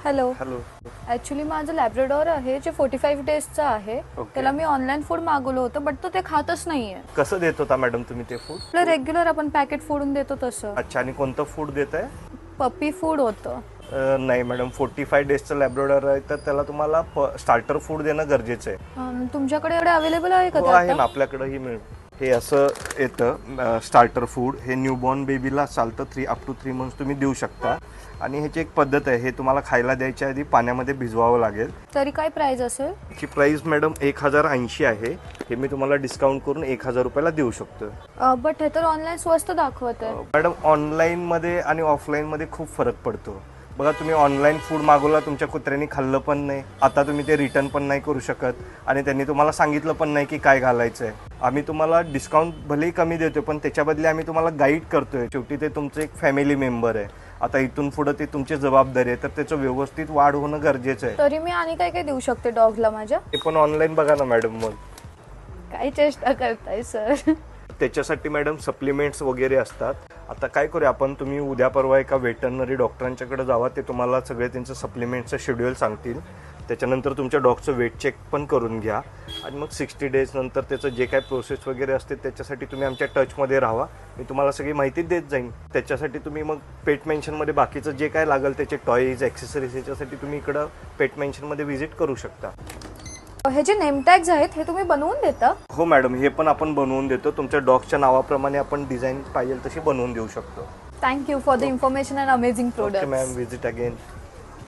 Hello. Hello. Actually माझं Labrador आहे जे 45 डेजचं आहे. त्याला मी ऑनलाईन फूड मागवलं होतं बट तो ते खातच नाहीये. कसं देत होता मॅडम तुम्ही ते फूड? आपलं रेग्युलर आपण पॅकेट फोडून देतो तसं. अच्छा, आणि कोणतं फूड देत आहे? पपी फूड होतं. नाही मॅडम, 45 डेजचं लॅब्राडॉर आहे तर त्याला तुम्हाला स्टार्टर फूड देणं गरजेचं आहे. तुमच्याकडे एवढे अवेलेबल आहे का हो ते आहे ना, आता? आपल्याकडंही मिळेल. हे असं येतं स्टार्टर फूड. हे न्यूबॉर्न बेबीला चालतं. अप टू 3 मंथ्स तुम्ही देऊ शकता. आणि ह्याची एक पद्धत आहे, हे तुम्हाला खायला द्यायच्या आधी पाण्यामध्ये भिजवावं लागेल. तरी काय प्राइस असेल? याची प्राईस मॅडम 1080 आहे. हे मी तुम्हाला डिस्काउंट करून 1000 रुपयाला देऊ शकतो. बट हे तर ऑनलाईन स्वस्त दाखवत आहे. मॅडम, ऑनलाईनमध्ये आणि ऑफलाईनमध्ये खूप फरक पडतो. बघा, तुम्ही ऑनलाईन फूड मागवला, तुमच्या कुत्र्याने खाल्लं पण नाही, आता तुम्ही ते रिटर्न पण नाही करू शकत आणि त्यांनी तुम्हाला सांगितलं पण नाही की काय घालायचं आहे. आम्ही तुम्हाला डिस्काउंट भलेही कमी देतो पण त्याच्या बदली आम्ही तुम्हाला गाईड करतोय. शेवटी ते तुमचं एक फॅमिली मेंबर आहे. आता इथून पुढे ते तुमची जबाबदारी आहे, तर त्याचं व्यवस्थित वाढ होणं गरजेचं आहे. तरी मी आणि काय काय देऊ शकते डॉगला माझ्या? ते पण ऑनलाईन बघा ना मॅडम. मग काय चेष्टा करताय सर? त्याच्यासाठी मॅडम सप्लिमेंट्स वगैरे असतात. आता काय करूया आपण, तुम्ही उद्या परवा एका वेटरनरी डॉक्टरांच्याकडे जावा. ते तुम्हाला सगळे त्यांचं सप्लिमेंटचं शेड्यूल सांगतील. त्याच्यानंतर तुमच्या डॉगचं वेट चेक पण करून घ्या आणि मग 60 डेज नंतर त्याचं जे काय प्रोसेस वगैरे असते त्याच्यासाठी तुम्ही आमच्या टचमध्ये राहा. मी तुम्हाला सगळी माहिती देत जाईन. त्याच्यासाठी तुम्ही मग पेट मेन्शनमध्ये बाकीचं जे काय लागेल त्याचे टॉईज, ॲक्सेसरीज, याच्यासाठी तुम्ही इकडं पेट मेन्शनमध्ये व्हिजिट करू शकता. हे जे नेम टॅग्स आहेत हे तुम्ही बनवून देता? हो मॅडम, हे पण आपण बनवून देतो. तुमच्या डॉगच्या नावाप्रमाणे आपण डिझाईन पाहिजे तशी बनवून देऊ शकतो. Thank you for the information and amazing okay product. Ma'am, visit again.